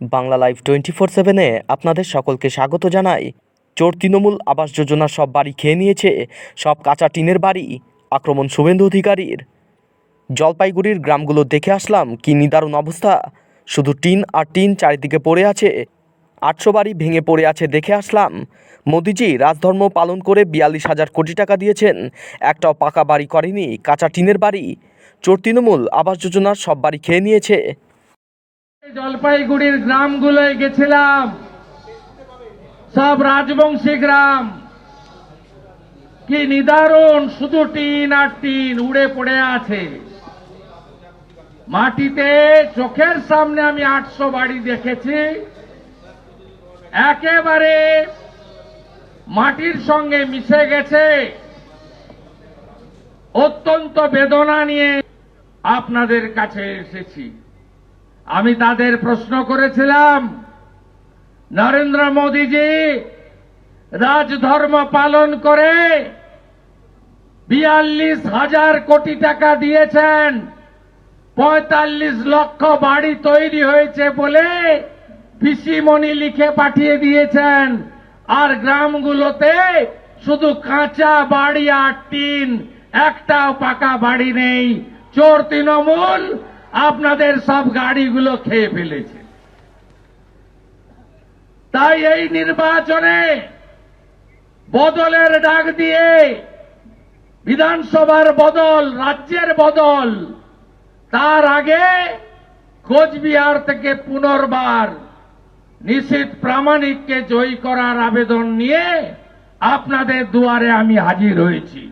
Bangla live 24/7-এ আপনাদের সকলকে স্বাগত জানাই। চোর তৃণমূল আবাস যোজনার সব বাড়ি খেয়ে নিয়েছে, সব কাঁচা টিনের বাড়ি। আক্রমণ শুভেন্দু অধিকারীর। জলপাইগুড়ির গ্রামগুলো দেখে আসলাম, কি নিদারুণ অবস্থা। শুধু টিন আর টিন চারিদিকে পড়ে আছে। 800 বাড়ি ভেঙে পড়ে আছে দেখে আসলাম। মোদিজি রাজধর্ম পালন করে 42,000 কোটি টাকা দিয়েছেন, একটাও পাকা বাড়ি করেনি, কাঁচা টিনের বাড়ি। চোর তৃণমূল আবাস যোজনার সব বাড়ি খেয়ে নিয়েছে। জলপাইগুড়ির গ্রামগুলোয় গেছিলাম, সব রাজবংশী গ্রাম। কি নিদারুণ, শুধু টিন আর টিন উড়ে পড়ে আছে মাটিতে। চোখের সামনে আমি 800 বাড়ি দেখেছি, একেবারে মাটির সঙ্গে মিশে গেছে। অত্যন্ত বেদনা নিয়ে আপনাদের কাছে এসেছি। আমি তাদের প্রশ্ন করেছিলাম, নরেন্দ্র মোদীজি রাজধর্ম পালন করে 42,000 কোটি টাকা দিয়েছেন, 45 লক্ষ বাড়ি তৈরি হয়েছে বলে পিসিমণি লিখে পাঠিয়ে দিয়েছেন, আর গ্রামগুলোতে শুধু কাঁচা বাড়ি আর টিন, একটাও পাকা বাড়ি নেই। চোর তৃণমূল আপনাদের সব গাড়িগুলো খেয়ে ফেলেছে। তাই এই নির্বাচনে বদলের ডাক দিয়ে, বিধানসভার বদল, রাজ্যের বদল, তার আগে কোচবিহার থেকে পুনর্বার নিশীথ প্রামাণিককে জয়ী করার আবেদন নিয়ে আপনাদের দুয়ারে আমি হাজির হয়েছি।